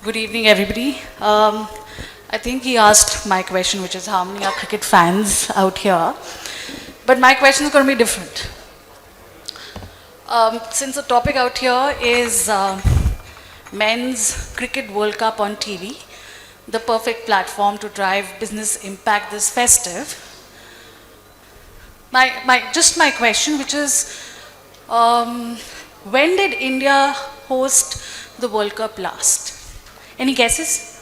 Good evening, everybody. I think he asked my question, which is how many are cricket fans out here? But my question is going to be different. Since the topic out here is Men's Cricket World Cup on TV, the perfect platform to drive business impact this festive. My question, which is, when did India host the World Cup last? Any guesses?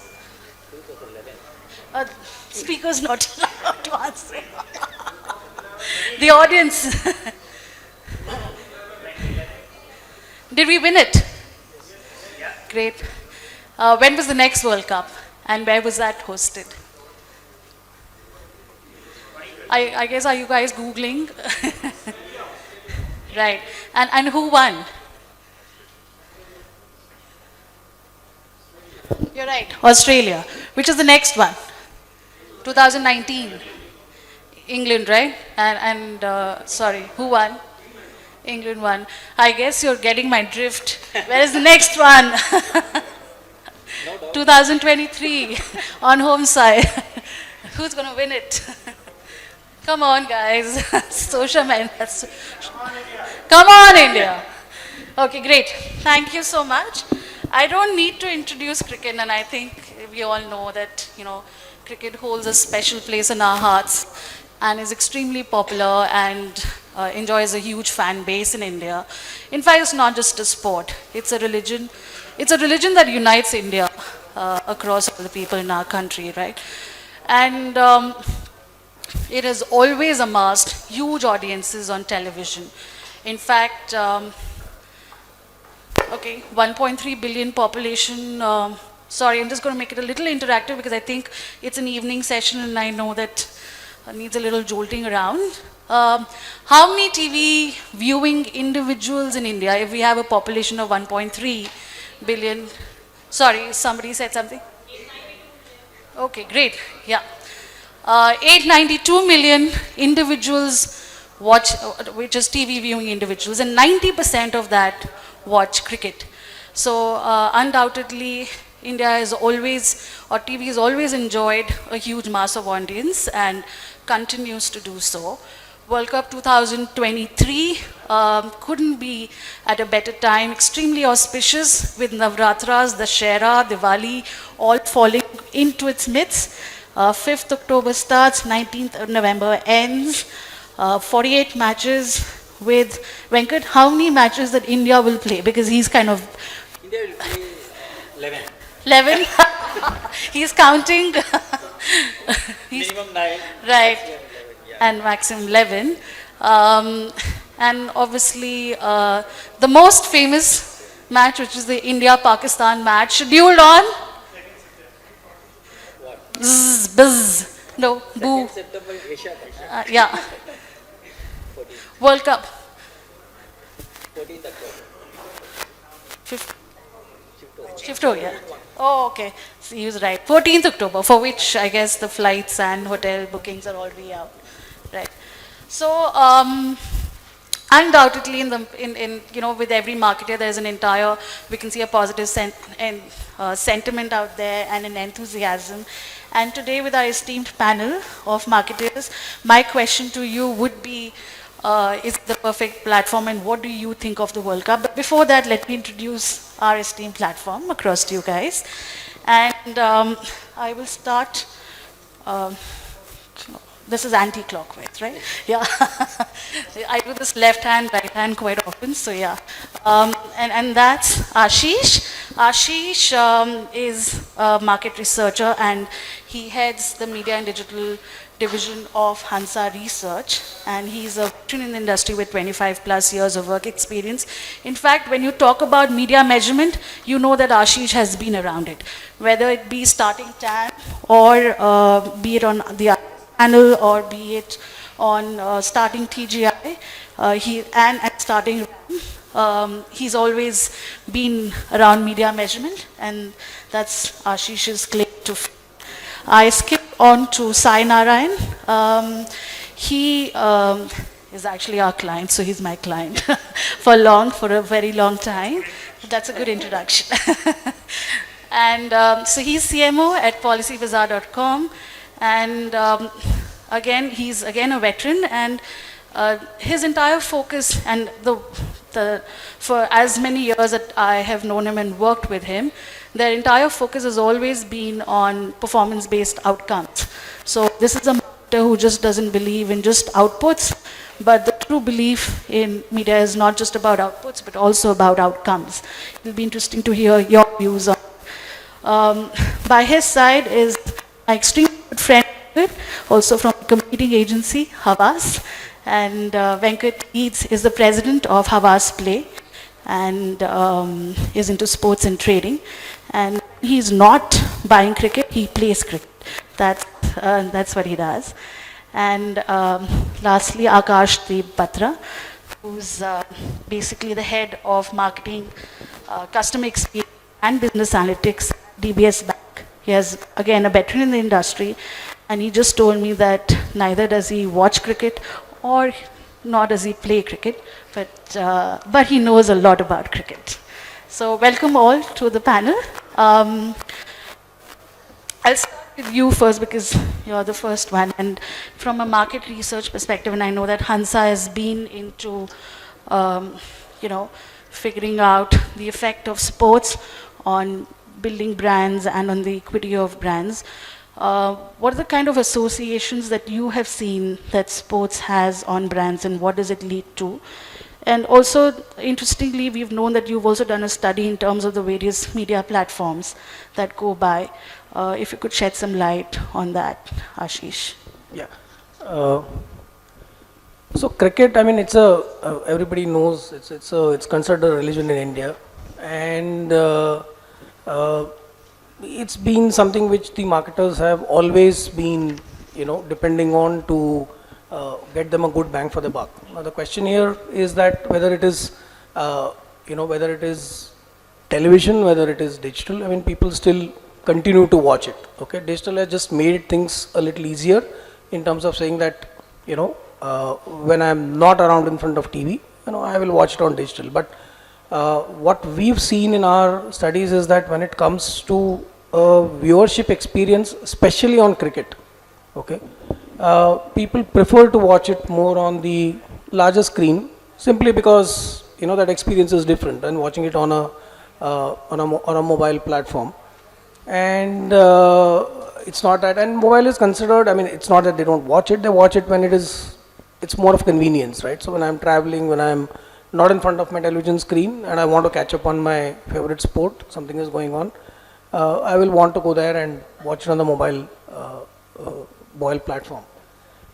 Uh, speakers not allowed to answer. The audience. Did we win it? Great. When was the next World Cup? And where was that hosted? I guess, are you guys Googling? Right. And who won? You're right. Australia. Which is the next one? 2019. England, right? And sorry, who won? England won. I guess you're getting my drift. Where is the next one? 2023 on home side. Who's going to win it? Come on, guys. Social men. Come on, India. Okay, great. Thank you so much. I don't need to introduce cricket, and I think we all know that, cricket holds a special place in our hearts and is extremely popular and enjoys a huge fan base in India. In fact, it's not just a sport, it's a religion. It's a religion that unites India across all the people in our country, right? And it has always amassed huge audiences on television. In fact, 1.3 billion population. Sorry, I'm just going to make it a little interactive because I think it's an evening session and I know that needs a little jolting around. How many TV viewing individuals in India if we have a population of 1.3 billion? Sorry, somebody said something? Okay, great. Yeah. 892 million individuals watch, which is TV viewing individuals, and 90% of that watch cricket. So undoubtedly, India has always, or TV has always enjoyed a huge mass of audience and continues to do so. World Cup 2023 couldn't be at a better time, extremely auspicious with Navratras, Dashera, Diwali, all falling into its midst. 5th October starts, 19th November ends, 48 matches with Venkat. How many matches that India will play? Because he's kind of... India will play 11. 11? He's counting. Minimum 9. Right. 11, yeah. And maximum 11. And obviously, the most famous match, which is the India-Pakistan match, scheduled on? What? Zzz, buzz. No, boo. 2nd September Asia Cup. Yeah. 14th. World Cup. 14th October. Fifth. Shift Oh, yeah. Oh, okay. So he was right. 14th October, for which I guess the flights and hotel bookings are already out. Right. So, undoubtedly, with every marketer, there's an entire, we can see a positive sentiment out there and an enthusiasm. And today, with our esteemed panel of marketers, my question to you would be, is it the perfect platform, and what do you think of the World Cup? But before that, let me introduce our esteemed platform across to you guys. And I will start. This is anti-clockwise, right? Yeah. I do this left hand, right hand quite often, so yeah. And that's Ashish. Ashish is a market researcher and he heads the media and digital division of Hansa Research, and he's a veteran in the industry with 25 plus years of work experience. In fact, when you talk about media measurement, you know that Ashish has been around it, whether it be starting TAN or be it on the panel or be it on starting TGI, and starting he's always been around media measurement, and that's Ashish's claim to fame. I skip on to Sai Narayan. He is actually our client, so he's my client for a very long time. That's a good introduction. And so he's CMO at PolicyBazaar.com. And again, he's again a veteran. And his entire focus and for as many years that I have known him and worked with him, their entire focus has always been on performance-based outcomes. So this is a marketer who just doesn't believe in just outputs, but the true belief in media is not just about outputs, but also about outcomes. It'll be interesting to hear your views on. By his side is my extremely good friend, also from a competing agency, Havas. And Venkat is the president of Havas Play and is into sports and trading. And he's not buying cricket, he plays cricket. That's what he does. And lastly, Akash the Batra, who's basically the head of marketing, customer experience and business analytics, DBS Bank. He is, again, a veteran in the industry, and he just told me that neither does he watch cricket or nor does he play cricket, but he knows a lot about cricket. So welcome all to the panel. I'll start with you first because you're the first one. And from a market research perspective, and I know that Hansa has been into, figuring out the effect of sports on building brands and on the equity of brands. What are the kind of associations that you have seen that sports has on brands, and what does it lead to? And also, interestingly, we've known that you've also done a study in terms of the various media platforms that go by. If you could shed some light on that, Ashish. Yeah. So cricket, I mean, everybody knows it's considered a religion in India, and it's been something which the marketers have always been, depending on to get them a good bang for the buck. Now the question here is that whether it is, whether it is television, whether it is digital, I mean, people still continue to watch it. Okay, digital has just made things a little easier in terms of saying that, when I'm not around in front of TV, I will watch it on digital. But what we've seen in our studies is that when it comes to viewership experience, especially on cricket, okay, people prefer to watch it more on the larger screen simply because that experience is different than watching it on a mobile platform. And it's not that, and mobile is considered, I mean, it's not that they don't watch it, they watch it when it's more of convenience, right? So when I'm traveling, when I'm not in front of my television screen and I want to catch up on my favorite sport, something is going on, I will want to go there and watch it on the mobile platform.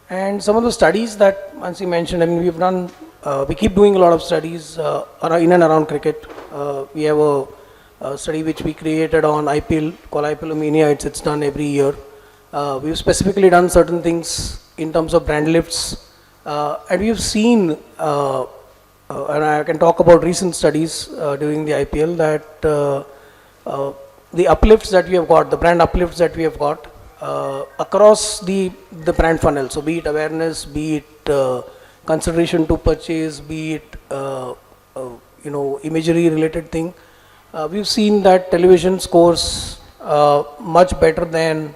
And some of the studies that Mansi mentioned, I mean, we keep doing a lot of studies in and around cricket. We have a study which we created on IPL called IPL Mania. It's done every year. We've specifically done certain things in terms of brand lifts, and we've seen, and I can talk about recent studies during the IPL that the uplifts that we have got, the brand uplifts that we have got across the brand funnel. So be it awareness, be it consideration to purchase, be it imagery related thing. We've seen that television scores much better than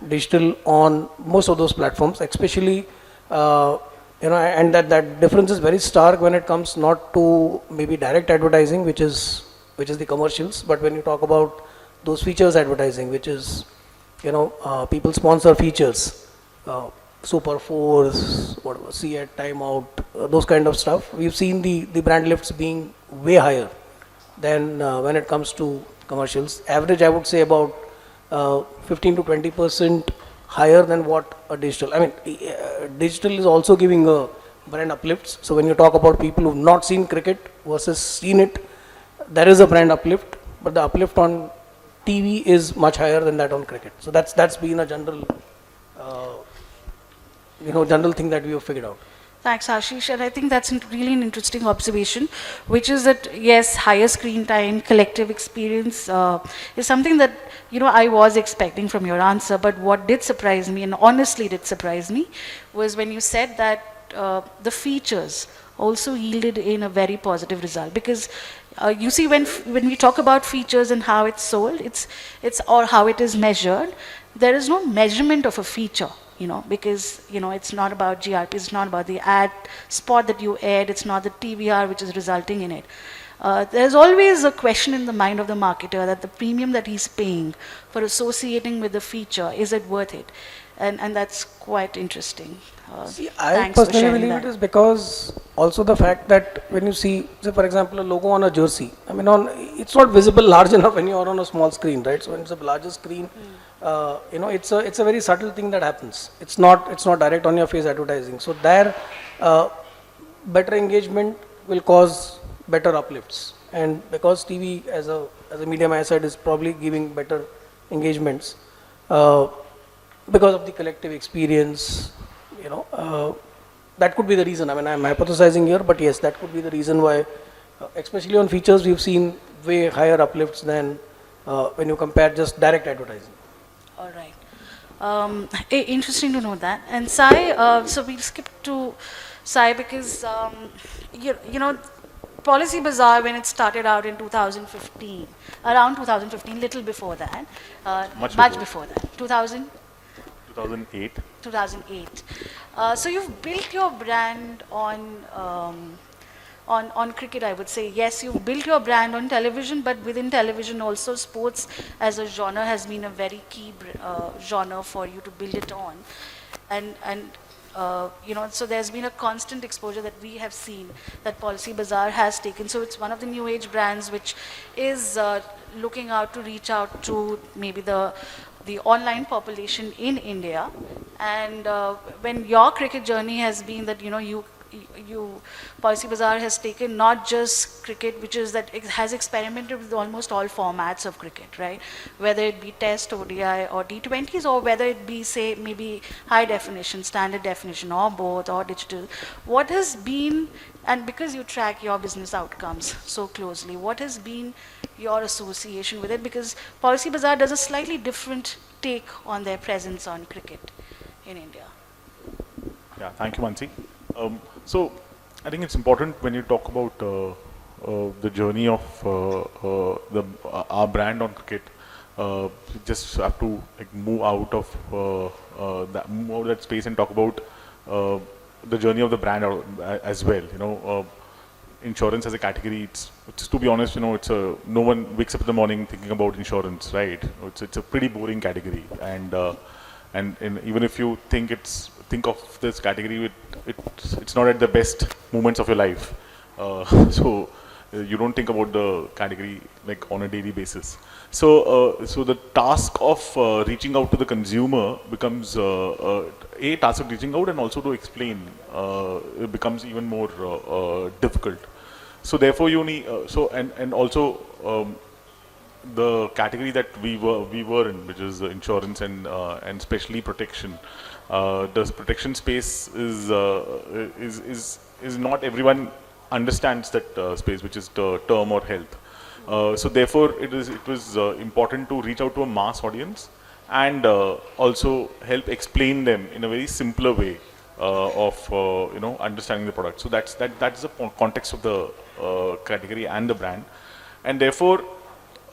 digital on most of those platforms, especially and that difference is very stark when it comes not to maybe direct advertising, which is the commercials, but when you talk about those features advertising, which is people sponsor features, Super Force, whatever, see at timeout, those kind of stuff. We've seen the brand lifts being way higher than when it comes to commercials. Average, I would say about 15 to 20% higher than what a digital. I mean, digital is also giving a brand uplifts. So when you talk about people who've not seen cricket versus seen it, there is a brand uplift, but the uplift on TV is much higher than that on cricket. So that's been a general, general thing that we have figured out. Thanks, Ashish. And I think that's really an interesting observation, which is that, yes, higher screen time, collective experience is something that, I was expecting from your answer. But what did surprise me, and honestly did surprise me, was when you said that the features also yielded in a very positive result. Because you see, when we talk about features and how it's sold, it's or how it is measured, there is no measurement of a feature, because it's not about GRP, it's not about the ad spot that you aired, it's not the TVR which is resulting in it. There's always a question in the mind of the marketer that the premium that he's paying for associating with the feature, is it worth it? And that's quite interesting. See, I Thanks for personally sharing believe that. it is because also the fact that when you see, say for example, a logo on a jersey, I mean, it's not visible large enough when you are on a small screen, right? So when it's a larger screen, it's a very subtle thing that happens. It's not direct on your face advertising. So there, better engagement will cause better uplifts, and because TV as a medium, I said, is probably giving better engagements. Because of the collective experience, that could be the reason. I mean, I'm hypothesizing here, but yes, that could be the reason why, especially on features, we've seen way higher uplifts than when you compare just direct advertising. All right. Interesting to know that. And Sai, so we'll skip to Sai because, PolicyBazaar, when it started out in 2015, around 2015, little before that, much before that, 2008. 2008. So you've built your brand on cricket, I would say. Yes, you've built your brand on television, but within television also, sports as a genre has been a very key genre for you to build it on. So there's been a constant exposure that we have seen that PolicyBazaar has taken. So it's one of the new age brands which is looking out to reach out to maybe the online population in India. And when your cricket journey has been that, PolicyBazaar has taken not just cricket, which is that it has experimented with almost all formats of cricket, right? Whether it be Test, ODI, or T20s, or whether it be, say, maybe high definition, standard definition, or both, or digital. What has been, and because you track your business outcomes so closely, what has been your association with it? Because PolicyBazaar does a slightly different take on their presence on cricket in India. Yeah, thank you, Mansi. So I think it's important when you talk about the journey of our brand on cricket. You just have to move out of that space and talk about the journey of the brand as well. Insurance as a category, it's to be honest, no one wakes up in the morning thinking about insurance, right? It's a pretty boring category, and even if you think of this category, it's not at the best moments of your life. So you don't think about the category like on a daily basis. So the task of reaching out to the consumer becomes a task of reaching out, and also to explain it becomes even more difficult. So therefore you need and also the category that we were in, which is insurance and especially protection. The protection space is not everyone understands that space, which is the term or health. So therefore, it was important to reach out to a mass audience and also help explain them in a very simpler way of understanding the product. So that's the context of the category and the brand, and therefore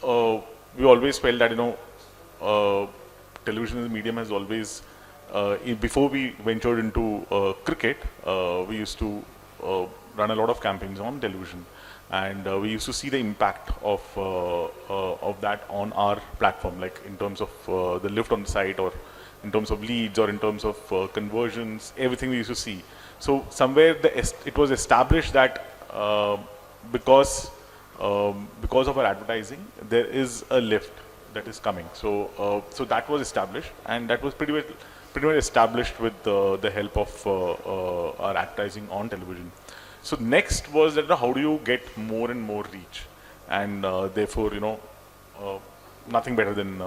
we always felt that television as a medium has always before we ventured into cricket, we used to run a lot of campaigns on television, and we used to see the impact of that on our platform, like in terms of the lift on the site, or in terms of leads, or in terms of conversions, everything we used to see. So somewhere it was established that because of our advertising, there is a lift that is coming. So that was established, and that was pretty much established with the help of our advertising on television. So next was that how do you get more and more reach, and therefore nothing better than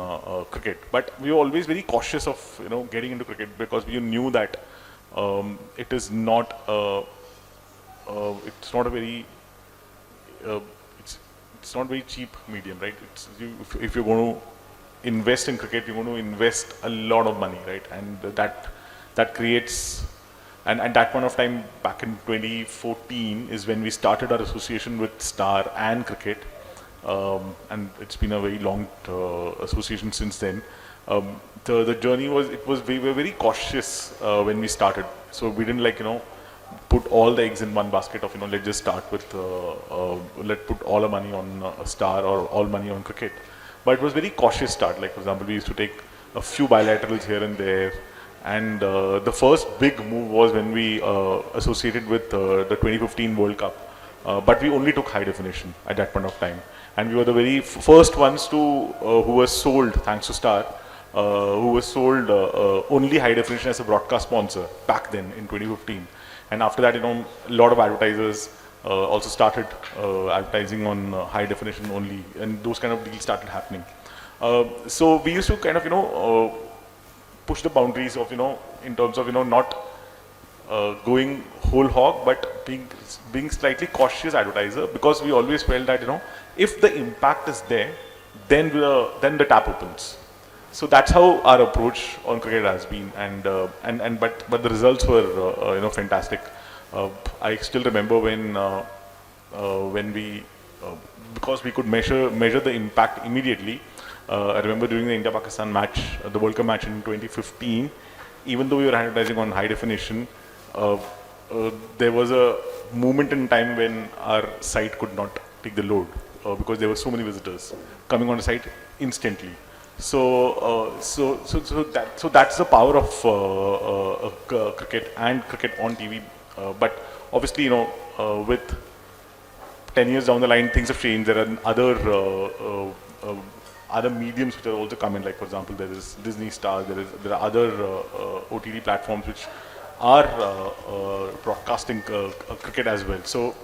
cricket. But we were always very cautious of getting into cricket, because we knew that it is not it's not a very it's not very cheap medium, right? If you're going to invest in cricket, you're going to invest a lot of money, right? And that creates And at that point of time, back in 2014, is when we started our association with Star and cricket. And it's been a very long association since then. The journey was, we were very cautious when we started. So we didn't put all the eggs in one basket of, let's just start with, let's put all our money on Star or all money on cricket. But it was very cautious start. Like, for example, we used to take a few bilaterals here and there. And the first big move was when we associated with the 2015 World Cup. But we only took high definition at that point of time. And we were the very first ones who were sold, thanks to Star, who was sold only high definition as a broadcast sponsor back then in 2015. And after that, a lot of advertisers also started advertising on high definition only, and those kind of deals started happening. So we used to kind of, push the boundaries of, in terms of, not going whole hog, but being slightly cautious advertiser, because we always felt that, if the impact is there, then the tap opens. So that's how our approach on cricket has been, but the results were fantastic. I still remember when we because we could measure the impact immediately. I remember during the India-Pakistan match, the World Cup match in 2015, even though we were advertising on high definition, there was a moment in time when our site could not take the load because there were so many visitors coming on the site instantly. So that's the power of cricket and cricket on TV. But obviously, with 10 years down the line, things have changed. There are other mediums which are also coming. Like, for example, there is Disney Star. There are other OTT platforms which are broadcasting cricket as well. So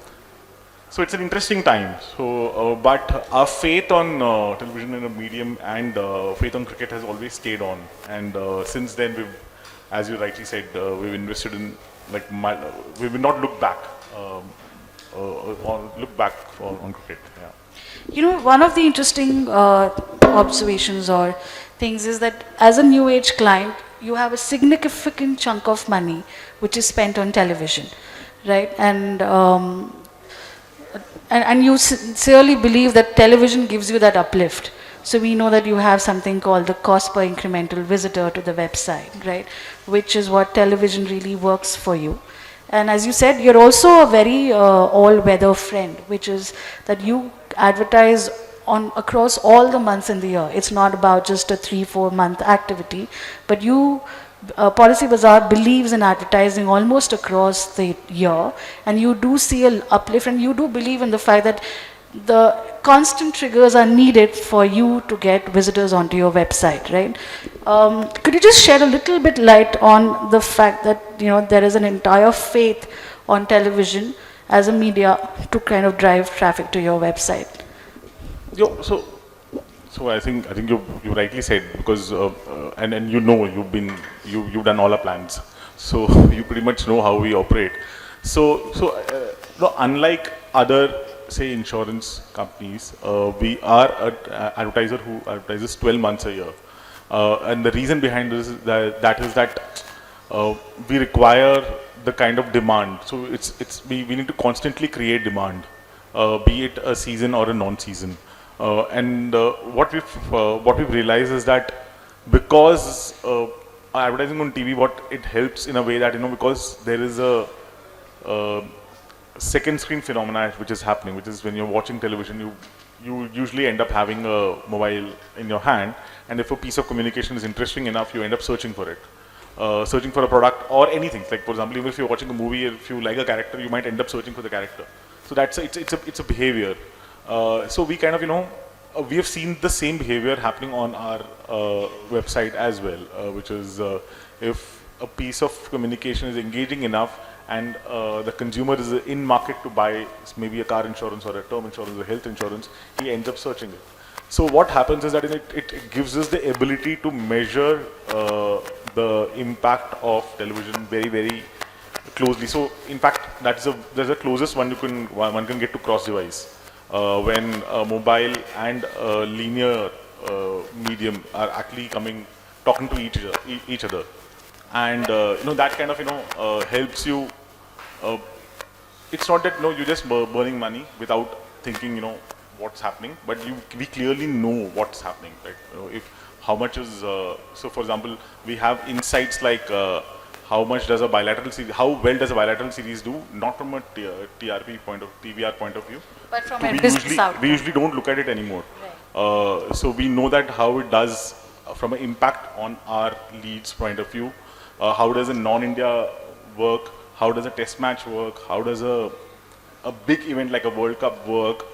it's an interesting time. But our faith on television in a medium and faith on cricket has always stayed on. And since then, we've, as you rightly said, we've invested in, we will not look back on cricket. Yeah. One of the interesting observations or things is that as a new age client, you have a significant chunk of money which is spent on television, right? And you sincerely believe that television gives you that uplift. So we know that you have something called the cost per incremental visitor to the website, right? Which is what television really works for you. And as you said, you're also a very all-weather friend, which is that you advertise on across all the months in the year. It's not about just a 3-4 month activity, but you PolicyBazaar believes in advertising almost across the year, and you do see an uplift, and you do believe in the fact that the constant triggers are needed for you to get visitors onto your website, right? Could you just shed a little bit light on the fact that there is an entire faith on television as a media to kind of drive traffic to your website? So I think you rightly said, because and you've done all our plans, so you pretty much know how we operate. So unlike other, say, insurance companies, we are an advertiser who advertises 12 months a year, and the reason behind this is that we require the kind of demand. So we need to constantly create demand, be it a season or a non-season. What we've realized is that because advertising on TV, what it helps in a way that because there is a second screen phenomena which is happening, which is when you're watching television, you usually end up having a mobile in your hand, and if a piece of communication is interesting enough, you end up searching for it, searching for a product or anything. Like, for example, even if you're watching a movie, if you like a character, you might end up searching for the character. So it's a behavior. So we kind of we have seen the same behavior happening on our website as well, which is if a piece of communication is engaging enough and the consumer is in market to buy maybe a car insurance or a term insurance or health insurance, he ends up searching it. So what happens is that it gives us the ability to measure the impact of television very, very closely. So in fact, there's the closest one can get to cross-device. When mobile and linear medium are actually talking to each other. and that kind of helps you. Uh, it's not that you're just burning money without thinking what's happening, but we clearly know what's happening, right? If how much is so for example we have insights like how much does a bilateral series, how well does a bilateral series do, not from a TRP point of TVR point of view, But from so a business outcome. we usually don't look at it anymore. So we know that how it does from an impact on our leads point of view. How does a non-India work? How does a test match work? How does a big event like a World Cup work?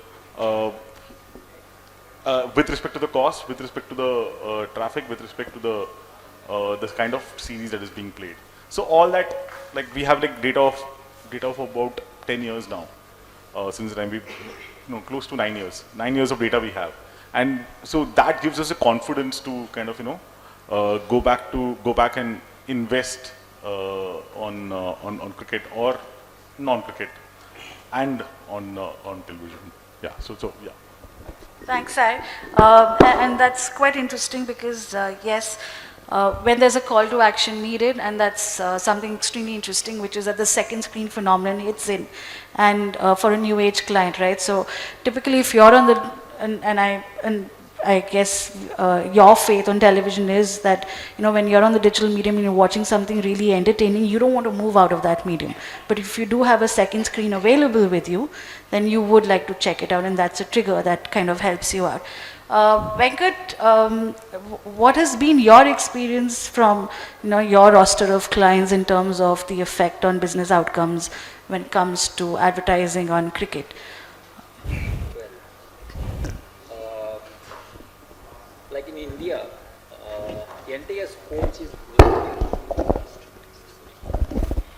With respect to the cost, with respect to the traffic, with respect to the kind of series that is being played. So all that, like we have like data of about 10 years now. Since then we, close to 9 years. 9 years of data we have, and so that gives us a confidence to kind of go back and invest on cricket or non-cricket and on television. Yeah. So yeah. Thanks, Sai. And that's quite interesting because, yes, when there's a call to action needed, and that's something extremely interesting, which is that the second screen phenomenon hits in, and for a new age client, right? So typically, if you're on the, and I guess your faith on television is that, when you're on the digital medium and you're watching something really entertaining, you don't want to move out of that medium. But if you do have a second screen available with you, then you would like to check it out, and that's a trigger that kind of helps you out. Venkat, what has been your experience from your roster of clients in terms of the effect on business outcomes when it comes to advertising on cricket? Like in India, entire sports is growing.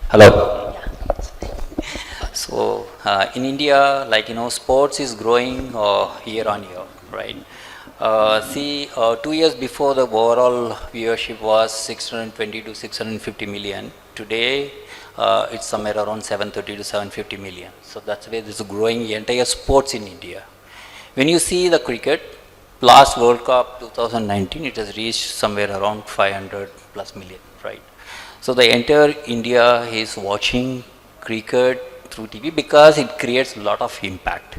Hello. So in India, sports is growing year on year, right? See, 2 years before the overall viewership was 620 to 650 million. Today, it's somewhere around 730 to 750 million. So that's where there's a growing entire sports in India. When you see the cricket, last World Cup 2019, it has reached somewhere around 500 plus million, right? So the entire India is watching cricket through TV because it creates a lot of impact.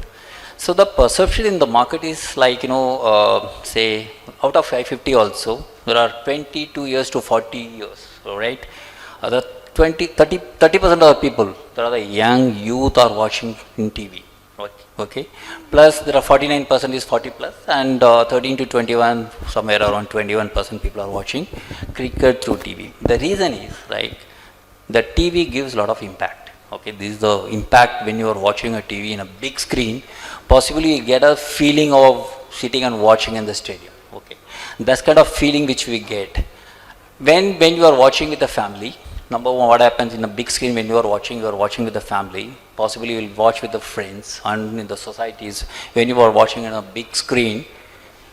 So the perception in the market is like, say out of 550 also, there are 22 years to 40 years, right? The 30% of the people, that are the young youth are watching in TV. Okay, plus there are 49% is 40 plus, and 13 to 21, somewhere around 21% people are watching cricket through TV. The reason is, right, the TV gives a lot of impact. Okay, this is the impact when you are watching a TV in a big screen. Possibly you get a feeling of sitting and watching in the stadium. Okay, that's kind of feeling which we get when you are watching with the family. Number one, what happens in a big screen when you are watching with the family. Possibly you will watch with the friends, and in the societies when you are watching on a big screen.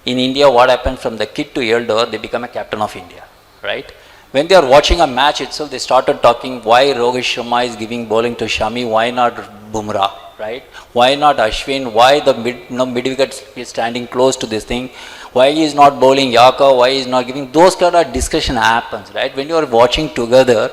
In India, what happens from the kid to elder, they become a captain of India, right? When they are watching a match itself, they started talking why Rohit Sharma is giving bowling to Shami, why not Bumrah, right? Why not Ashwin? Why the mid wicket is standing close to this thing? Why he is not bowling Yaka? Why he is not giving? Those kind of discussion happens, right? When you are watching together,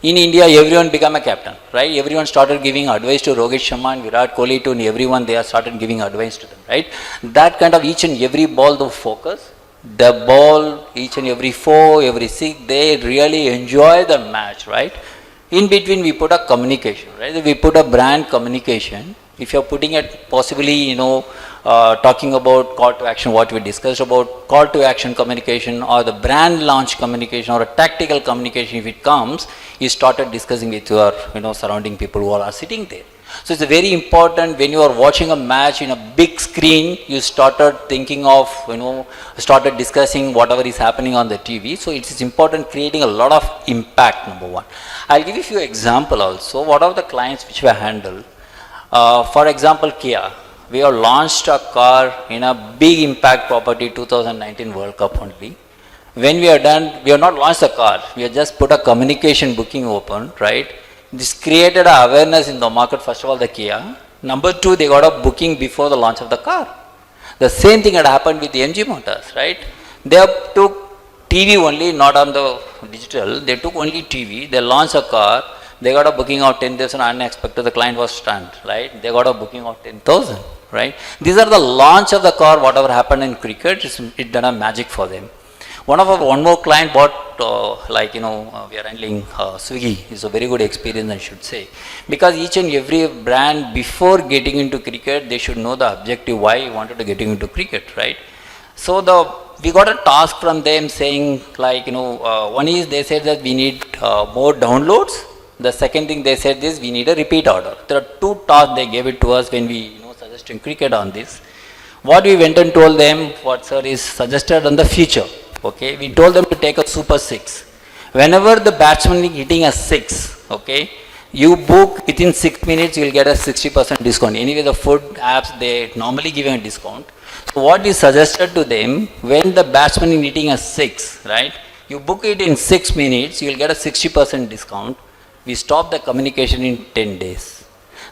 in India, everyone became a captain, right? Everyone started giving advice to Rohit Sharma and Virat Kohli, to everyone, they have started giving advice to them, right? That kind of each and every ball, the focus, the ball, each and every 4, every 6, they really enjoy the match, right? In between, we put a communication, right? We put a brand communication. If you're putting it possibly, talking about call to action, what we discussed about call to action communication, or the brand launch communication, or a tactical communication, if it comes, you started discussing with your, surrounding people who are sitting there. So it's very important when you are watching a match in a big screen, you started thinking of, started discussing whatever is happening on the TV. So it is important creating a lot of impact, number one. I'll give you a few examples also. What are the clients which we handle? For example, Kia. We have launched a car in a big impact property 2019 World Cup only. When we are done, we have not launched the car. We have just put a communication booking open, right? This created an awareness in the market, first of all, the Kia. Number two, they got a booking before the launch of the car. The same thing had happened with the MG Motors, right? They have took TV only, not on the digital. They took only TV. They launched a car. They got a booking of 10,000 unexpected. The client was stunned, right? They got a booking of 10,000, right? These are the launch of the car. Whatever happened in cricket, it done a magic for them. One more client bought, we are handling Swiggy. It's a very good experience, I should say. Because each and every brand, before getting into cricket, they should know the objective, why you wanted to get into cricket, right? So we got a task from them saying, one is they said that we need more downloads. The second thing they said is we need a repeat order. There are two tasks they gave it to us when we suggesting cricket on this. What we went and told them, what sir is suggested on the future. Okay, we told them to take a super six. Whenever the batsman is hitting a six, okay, you book within 6 minutes, you will get a 60% discount. Anyway, the food apps, they normally give you a discount. So what we suggested to them, when the batsman is hitting a six, right, you book it in 6 minutes, you will get a 60% discount. We stopped the communication in 10 days.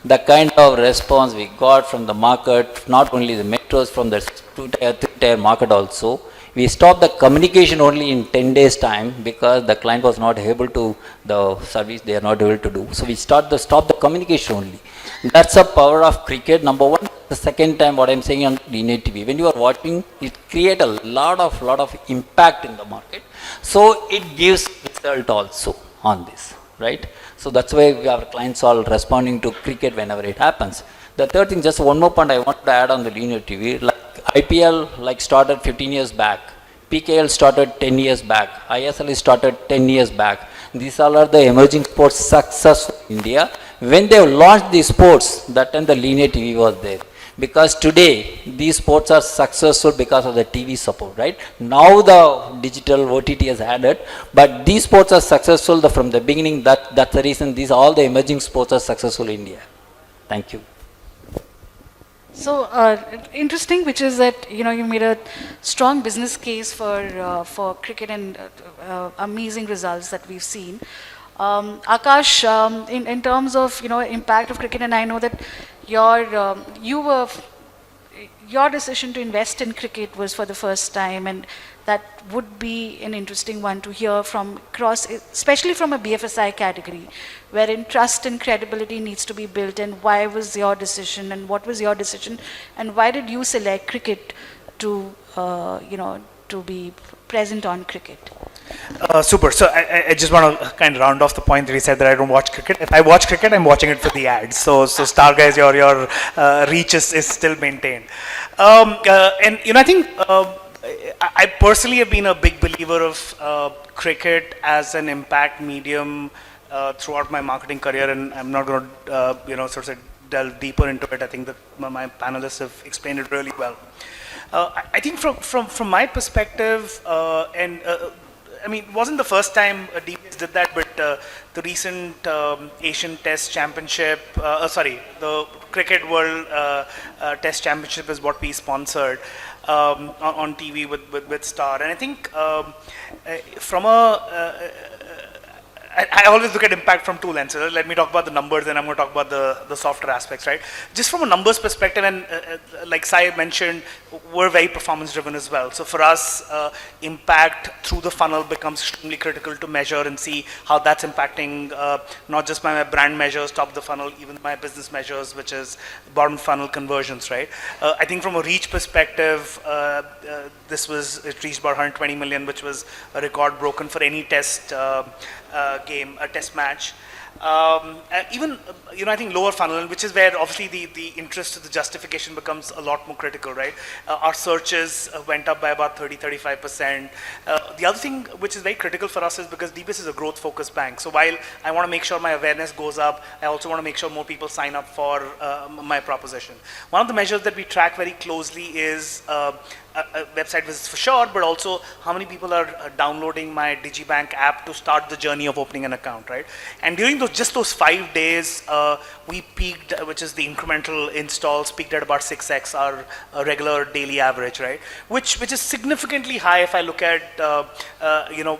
The kind of response we got from the market, not only the metros, from the 2-tier, 3-tier market also, we stopped the communication only in 10 days time because the client was not able to, the service they are not able to do. So we stop the communication only. That's the power of cricket, number one. The second time what I'm saying on linear TV, when you are watching, it creates a lot of impact in the market. So it gives result also on this, right? So that's why our clients are responding to cricket whenever it happens. The third thing, just one more point I want to add on the linear TV, like IPL started 15 years back, PKL started 10 years back, ISL started 10 years back. These all are the emerging sports success in India. When they launched these sports, that time the linear TV was there. Because today, these sports are successful because of the TV support, right? Now the digital OTT has added, but these sports are successful from the beginning. That's the reason all the emerging sports are successful in India. Thank you. So interesting, which is that you made a strong business case for cricket and amazing results that we've seen. Akash, in terms of impact of cricket, and I know that your decision to invest in cricket was for the first time, and that would be an interesting one to hear from especially from a BFSI category, wherein trust and credibility needs to be built. And why was your decision, and what was your decision, and why did you select cricket to to be present on cricket? Super. So I just want to kind of round off the point that he said that I don't watch cricket. If I watch cricket, I'm watching it for the ads. So Star Guys, your reach is still maintained. And I think I personally have been a big believer of cricket as an impact medium throughout my marketing career, and I'm not going to sort of delve deeper into it. I think that my panelists have explained it really well. I think from my perspective, I mean, it wasn't the first time DBS did that, but the recent Asian Test Championship, the Cricket World Test Championship is what we sponsored on TV with Star. And I think from I always look at impact from two lenses. Let me talk about the numbers, and I'm going to talk about the softer aspects, right? Just from a numbers perspective, and like Sai mentioned, we're very performance driven as well. So for us, impact through the funnel becomes extremely critical to measure and see how that's impacting not just my brand measures, top of the funnel, even my business measures, which is bottom funnel conversions, right? I think from a reach perspective, it reached about 120 million, which was a record broken for any test game, a test match. Even, I think lower funnel, which is where obviously the interest, the justification becomes a lot more critical, right? Our searches went up by about 30-35%. The other thing which is very critical for us is because DBS is a growth focused bank. So while I want to make sure my awareness goes up, I also want to make sure more people sign up for my proposition. One of the measures that we track very closely is website visits for sure, but also how many people are downloading my DigiBank app to start the journey of opening an account, right? And during those 5 days, we peaked, which is the incremental installs, peaked at about 6x our regular daily average, right? Which is significantly high if I look at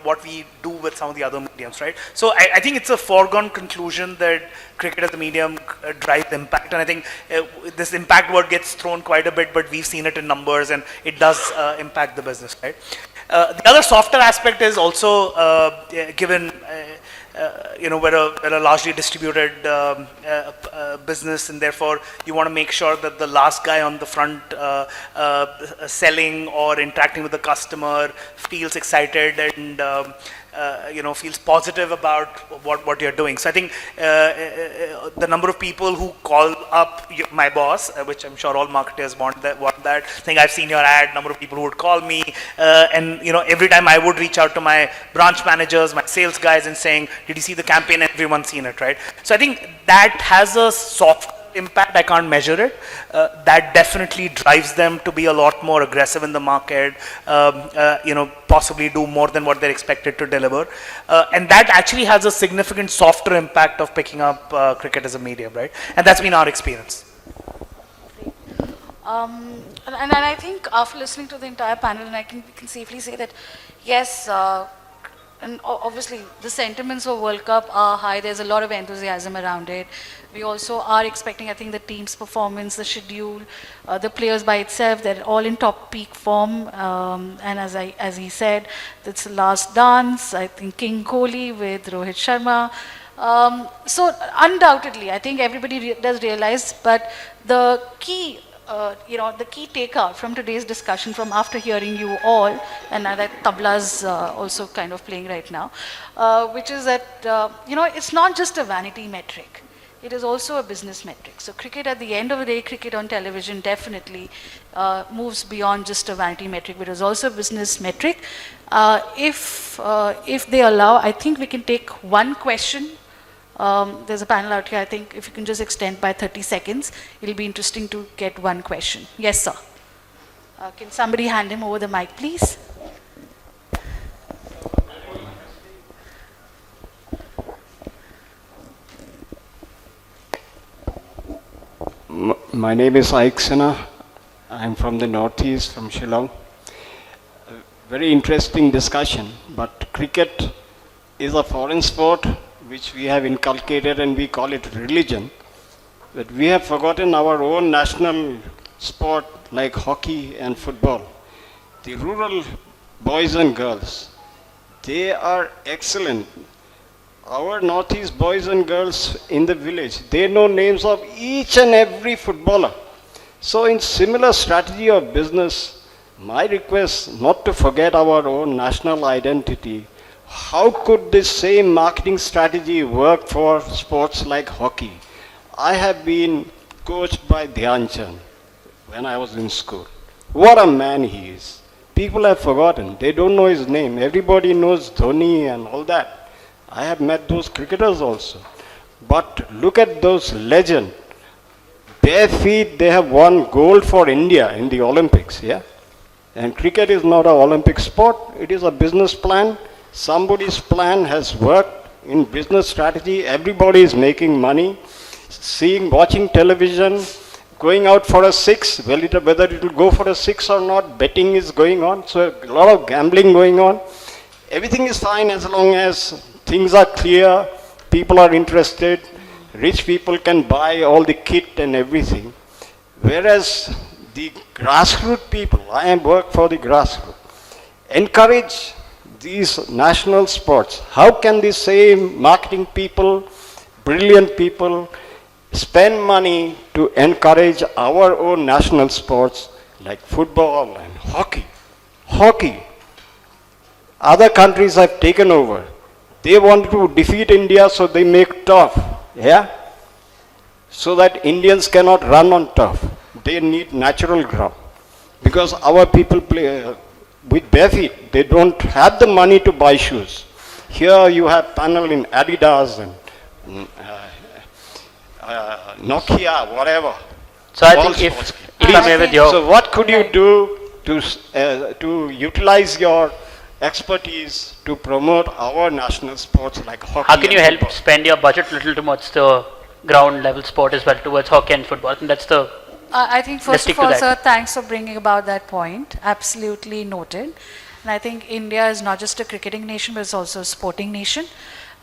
what we do with some of the other mediums, right? So I think it's a foregone conclusion that cricket as a medium drives impact, and I think this impact word gets thrown quite a bit, but we've seen it in numbers, and it does impact the business, right? The other softer aspect is also given, we're a largely distributed business, and therefore you want to make sure that the last guy on the front selling or interacting with the customer feels excited and feels positive about what you're doing. So I think the number of people who call up my boss, which I'm sure all marketers want that, saying I've seen your ad, number of people who would call me, and every time I would reach out to my branch managers, my sales guys, and saying, did you see the campaign? Everyone's seen it, right? So I think that has a soft impact. I can't measure it. That definitely drives them to be a lot more aggressive in the market, possibly do more than what they're expected to deliver. And that actually has a significant softer impact of picking up cricket as a medium, right? And that's been our experience. And I think after listening to the entire panel, and we can safely say that, yes, and obviously the sentiments for World Cup are high. There's a lot of enthusiasm around it. We also are expecting, I think, the team's performance, the schedule, the players by itself, they're all in top peak form. And as he said, it's the last dance, I think King Kohli with Rohit Sharma. So undoubtedly, I think everybody does realize, but the key the key takeout from today's discussion, from after hearing you all, and that tabla's also kind of playing right now, which is that, it's not just a vanity metric. It is also a business metric. So cricket, at the end of the day, cricket on television definitely moves beyond just a vanity metric, but it is also a business metric. If they allow, I think we can take one question. There's a panel out here. I think if you can just extend by 30 seconds, it'll be interesting to get one question. Yes, sir. Can somebody hand him over the mic, please? My name is Aiksana. I'm from the Northeast, from Shillong. Very interesting discussion, but cricket is a foreign sport which we have inculcated and we call it religion. But we have forgotten our own national sport like hockey and football. The rural boys and girls, they are excellent. Our Northeast boys and girls in the village, they know names of each and every footballer. So in similar strategy of business, my request not to forget our own national identity. How could this same marketing strategy work for sports like hockey? I have been coached by Dhyan Chand when I was in school. What a man he is. People have forgotten. They don't know his name. Everybody knows Dhoni and all that. I have met those cricketers also. But look at those legends. Bare feet, they have won gold for India in the Olympics, yeah? And cricket is not an Olympic sport. It is a business plan. Somebody's plan has worked in business strategy. Everybody is making money. Watching television, going out for a six, whether it will go for a six or not, betting is going on. So a lot of gambling going on. Everything is fine as long as things are clear, people are interested, rich people can buy all the kit and everything. Whereas the grassroots people, I work for the grassroots, encourage these national sports. How can the same marketing people, brilliant people, spend money to encourage our own national sports like football and hockey? Hockey. Other countries have taken over. They want to defeat India, so they make turf, yeah? So that Indians cannot run on turf. They need natural ground. Because our people play with bare feet. They don't have the money to buy shoes. Here you have panel in Adidas and Nokia, whatever. So I think if I may with your... So what could you do to utilize your expertise to promote our national sports like hockey? How can you help football? spend your budget little towards the ground level sport as well, towards hockey and football? And that's the... I think first stick of to all, that. sir, thanks for bringing about that point. Absolutely noted. And I think India is not just a cricketing nation, but it's also a sporting nation.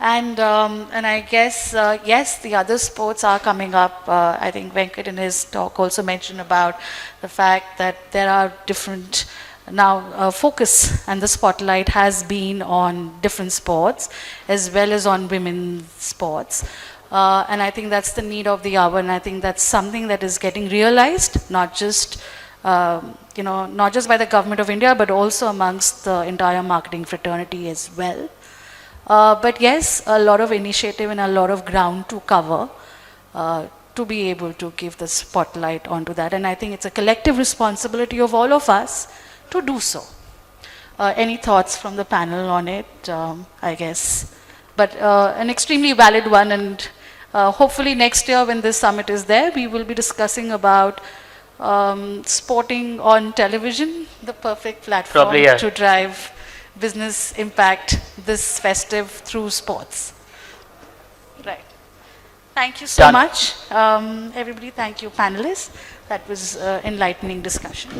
And I guess, yes, the other sports are coming up. I think Venkat in his talk also mentioned about the fact that there are different Now, focus and the spotlight has been on different sports as well as on women's sports. And I think that's the need of the hour, and I think that's something that is getting realized, not just not just by the government of India, but also amongst the entire marketing fraternity as well. But yes, a lot of initiative and a lot of ground to cover to be able to give the spotlight onto that. And I think it's a collective responsibility of all of us to do so. Any thoughts from the panel on it, I guess? But an extremely valid one, and hopefully next year when this summit is there, we will be discussing about sporting on television, the perfect platform Probably, yeah. to drive business impact this festive through sports. Right. Thank you so Done. much. Everybody, thank you, panelists. That was enlightening discussion.